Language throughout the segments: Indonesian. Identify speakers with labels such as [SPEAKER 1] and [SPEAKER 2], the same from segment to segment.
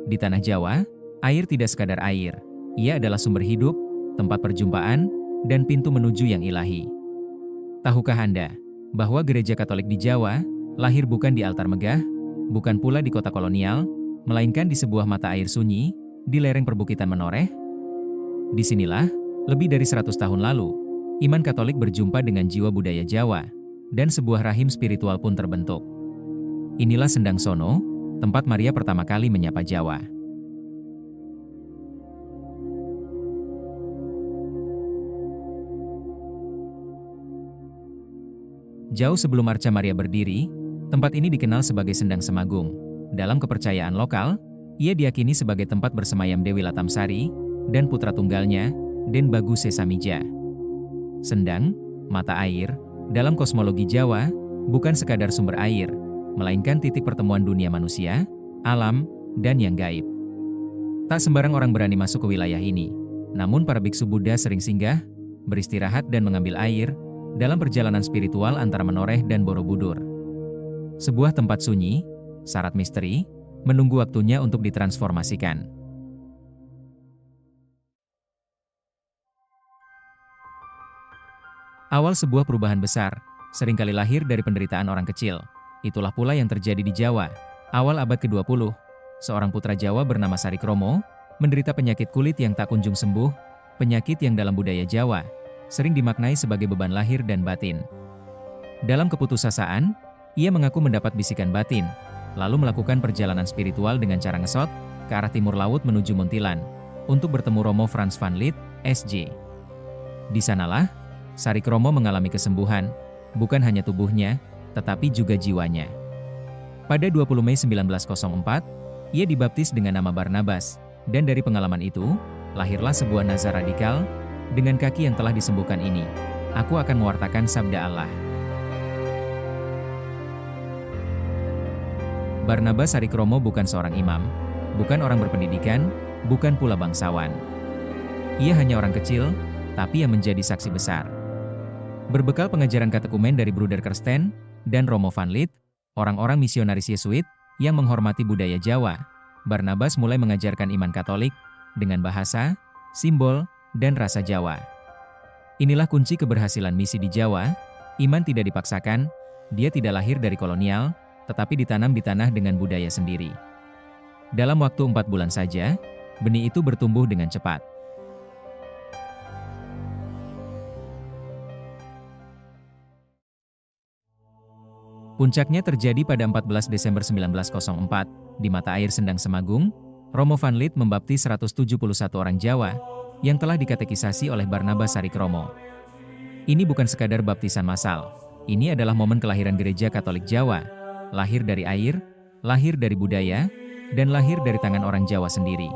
[SPEAKER 1] Di tanah Jawa, air tidak sekadar air. Ia adalah sumber hidup, tempat perjumpaan, dan pintu menuju yang ilahi. Tahukah Anda bahwa gereja Katolik di Jawa lahir bukan di altar megah, bukan pula di kota kolonial, melainkan di sebuah mata air sunyi, di lereng perbukitan menoreh? Disinilah, lebih dari 100 tahun lalu, iman Katolik berjumpa dengan jiwa budaya Jawa, dan sebuah rahim spiritual pun terbentuk. Inilah Sendang Sono, tempat Maria pertama kali menyapa Jawa. Jauh sebelum Arca Maria berdiri, tempat ini dikenal sebagai Sendang Semagung. Dalam kepercayaan lokal, ia diyakini sebagai tempat bersemayam Dewi Latamsari dan putra tunggalnya, Den Bagu Sesamija. Sendang, mata air, dalam kosmologi Jawa, bukan sekadar sumber air, melainkan titik pertemuan dunia manusia, alam, dan yang gaib. Tak sembarang orang berani masuk ke wilayah ini, namun para biksu Buddha sering singgah, beristirahat dan mengambil air, dalam perjalanan spiritual antara Menoreh dan Borobudur. Sebuah tempat sunyi, syarat misteri, menunggu waktunya untuk ditransformasikan. Awal sebuah perubahan besar, seringkali lahir dari penderitaan orang kecil. Itulah pula yang terjadi di Jawa. Awal abad ke-20, seorang putra Jawa bernama Sarikromo, menderita penyakit kulit yang tak kunjung sembuh, penyakit yang dalam budaya Jawa sering dimaknai sebagai beban lahir dan batin. Dalam keputusasaan, ia mengaku mendapat bisikan batin, lalu melakukan perjalanan spiritual dengan cara ngesot ke arah timur laut menuju Muntilan, untuk bertemu Romo Frans van Lith, SJ. Di sanalah, Sarikromo mengalami kesembuhan, bukan hanya tubuhnya, tetapi juga jiwanya. Pada 20 Mei 1904, ia dibaptis dengan nama Barnabas, dan dari pengalaman itu, lahirlah sebuah nazar radikal. Dengan kaki yang telah disembuhkan ini, aku akan mewartakan sabda Allah. Barnabas Sarikromo bukan seorang imam, bukan orang berpendidikan, bukan pula bangsawan. Ia hanya orang kecil, tapi yang menjadi saksi besar. Berbekal pengajaran katekumen dari Bruder Kersten dan Romo van Lith, orang-orang misionaris Yesuit yang menghormati budaya Jawa, Barnabas mulai mengajarkan iman Katolik dengan bahasa, simbol, dan rasa Jawa. Inilah kunci keberhasilan misi di Jawa. Iman tidak dipaksakan, dia tidak lahir dari kolonial, tetapi ditanam di tanah dengan budaya sendiri. Dalam waktu 4 bulan saja, benih itu bertumbuh dengan cepat. Puncaknya terjadi pada 14 Desember 1904, di mata air Sendang Semagung, Romo van Lith membaptis 171 orang Jawa, yang telah dikatekisasi oleh Barnabas Sarikromo. Ini bukan sekadar baptisan massal, ini adalah momen kelahiran gereja Katolik Jawa, lahir dari air, lahir dari budaya, dan lahir dari tangan orang Jawa sendiri.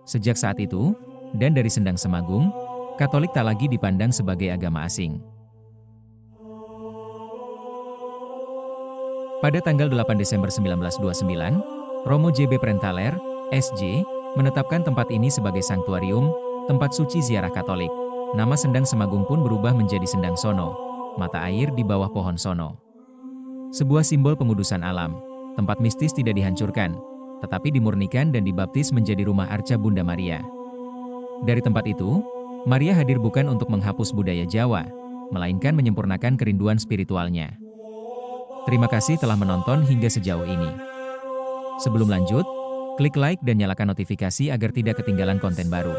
[SPEAKER 1] Sejak saat itu, dan dari Sendang Semagung, Katolik tak lagi dipandang sebagai agama asing. Pada tanggal 8 Desember 1929, Romo J.B. Prentaler, SJ, menetapkan tempat ini sebagai sanktuarium, tempat suci ziarah Katolik. Nama Sendang Semagung pun berubah menjadi Sendang Sono, mata air di bawah pohon sono. Sebuah simbol pengudusan alam, tempat mistis tidak dihancurkan, tetapi dimurnikan dan dibaptis menjadi rumah arca Bunda Maria. Dari tempat itu, Maria hadir bukan untuk menghapus budaya Jawa, melainkan menyempurnakan kerinduan spiritualnya. Terima kasih telah menonton hingga sejauh ini. Sebelum lanjut, klik like dan nyalakan notifikasi agar tidak ketinggalan konten baru.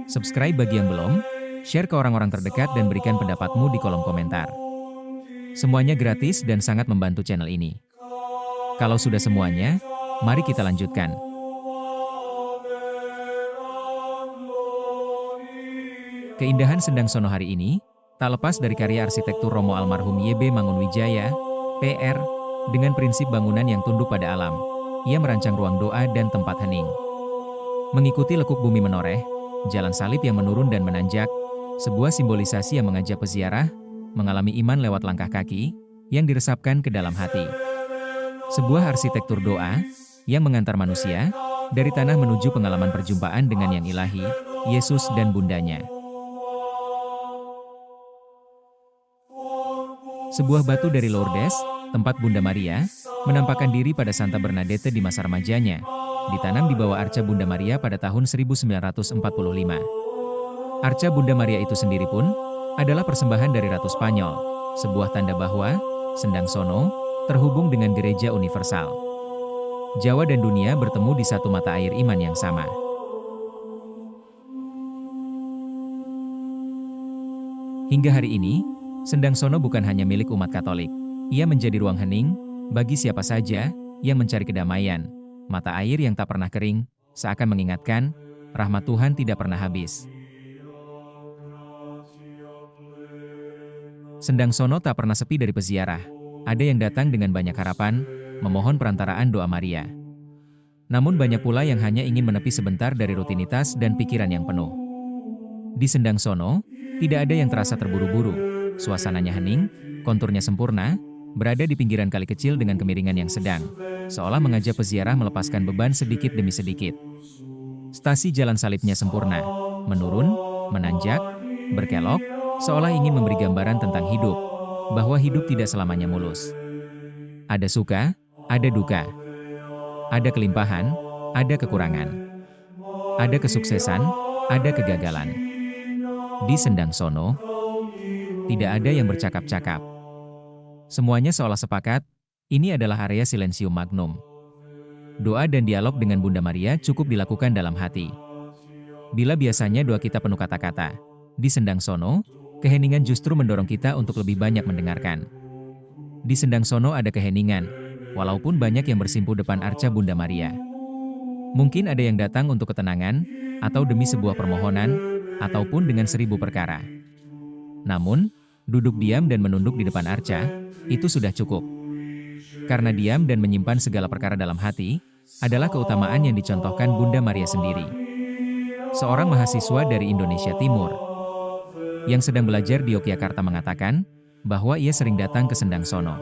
[SPEAKER 1] Subscribe bagi yang belum, share ke orang-orang terdekat dan berikan pendapatmu di kolom komentar. Semuanya gratis dan sangat membantu channel ini. Kalau sudah semuanya, mari kita lanjutkan. Keindahan Sendang Sono hari ini, tak lepas dari karya arsitektur Romo almarhum Y.B. Mangunwijaya, PR, dengan prinsip bangunan yang tunduk pada alam. Ia merancang ruang doa dan tempat hening. Mengikuti lekuk bumi Menoreh, jalan salib yang menurun dan menanjak, sebuah simbolisasi yang mengajak peziarah, mengalami iman lewat langkah kaki, yang diresapkan ke dalam hati. Sebuah arsitektur doa, yang mengantar manusia, dari tanah menuju pengalaman perjumpaan dengan yang ilahi, Yesus dan Bundanya. Sebuah batu dari Lourdes, tempat Bunda Maria, menampakkan diri pada Santa Bernadette di masa remajanya, ditanam di bawah arca Bunda Maria pada tahun 1945. Arca Bunda Maria itu sendiri pun adalah persembahan dari Ratu Spanyol, sebuah tanda bahwa Sendang Sono terhubung dengan Gereja Universal. Jawa dan dunia bertemu di satu mata air iman yang sama. Hingga hari ini, Sendang Sono bukan hanya milik umat Katolik. Ia menjadi ruang hening bagi siapa saja yang mencari kedamaian, mata air yang tak pernah kering, seakan mengingatkan, rahmat Tuhan tidak pernah habis. Sendang Sono tak pernah sepi dari peziarah. Ada yang datang dengan banyak harapan, memohon perantaraan doa Maria. Namun banyak pula yang hanya ingin menepi sebentar dari rutinitas dan pikiran yang penuh. Di Sendang Sono, tidak ada yang terasa terburu-buru. Suasananya hening, konturnya sempurna, berada di pinggiran kali kecil dengan kemiringan yang sedang, seolah mengajak peziarah melepaskan beban sedikit demi sedikit. Stasi jalan salibnya sempurna, menurun, menanjak, berkelok, seolah ingin memberi gambaran tentang hidup, bahwa hidup tidak selamanya mulus. Ada suka, ada duka. Ada kelimpahan, ada kekurangan. Ada kesuksesan, ada kegagalan. Di Sendang Sono, tidak ada yang bercakap-cakap. Semuanya seolah sepakat, ini adalah area silensium magnum. Doa dan dialog dengan Bunda Maria cukup dilakukan dalam hati. Bila biasanya doa kita penuh kata-kata, di Sendang Sono, keheningan justru mendorong kita untuk lebih banyak mendengarkan. Di Sendang Sono ada keheningan, walaupun banyak yang bersimpuh depan arca Bunda Maria. Mungkin ada yang datang untuk ketenangan, atau demi sebuah permohonan, ataupun dengan 1000 perkara. Namun, duduk diam dan menunduk di depan arca, itu sudah cukup. Karena diam dan menyimpan segala perkara dalam hati, adalah keutamaan yang dicontohkan Bunda Maria sendiri. Seorang mahasiswa dari Indonesia Timur, yang sedang belajar di Yogyakarta mengatakan, bahwa ia sering datang ke Sendang Sono.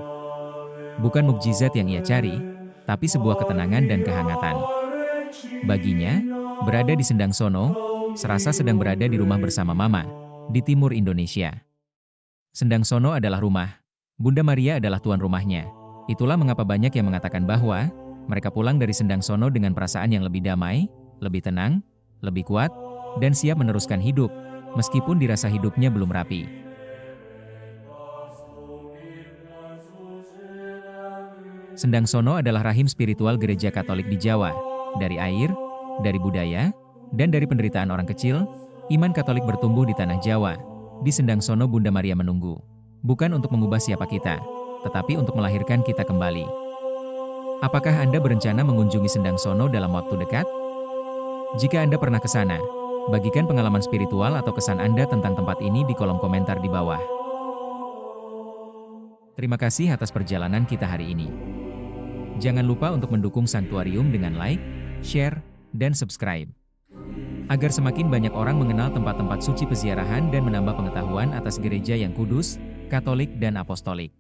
[SPEAKER 1] Bukan mukjizat yang ia cari, tapi sebuah ketenangan dan kehangatan. Baginya, berada di Sendang Sono, serasa sedang berada di rumah bersama Mama, di timur Indonesia. Sendang Sono adalah rumah, Bunda Maria adalah tuan rumahnya. Itulah mengapa banyak yang mengatakan bahwa mereka pulang dari Sendang Sono dengan perasaan yang lebih damai, lebih tenang, lebih kuat, dan siap meneruskan hidup, meskipun dirasa hidupnya belum rapi. Sendang Sono adalah rahim spiritual gereja Katolik di Jawa. Dari air, dari budaya, dan dari penderitaan orang kecil, iman Katolik bertumbuh di tanah Jawa. Di Sendang Sono Bunda Maria menunggu. Bukan untuk mengubah siapa kita, tetapi untuk melahirkan kita kembali. Apakah Anda berencana mengunjungi Sendang Sono dalam waktu dekat? Jika Anda pernah ke sana, bagikan pengalaman spiritual atau kesan Anda tentang tempat ini di kolom komentar di bawah. Terima kasih atas perjalanan kita hari ini. Jangan lupa untuk mendukung Sanktuarium dengan like, share, dan subscribe. Agar semakin banyak orang mengenal tempat-tempat suci peziarahan dan menambah pengetahuan atas gereja yang kudus, Katolik dan Apostolik.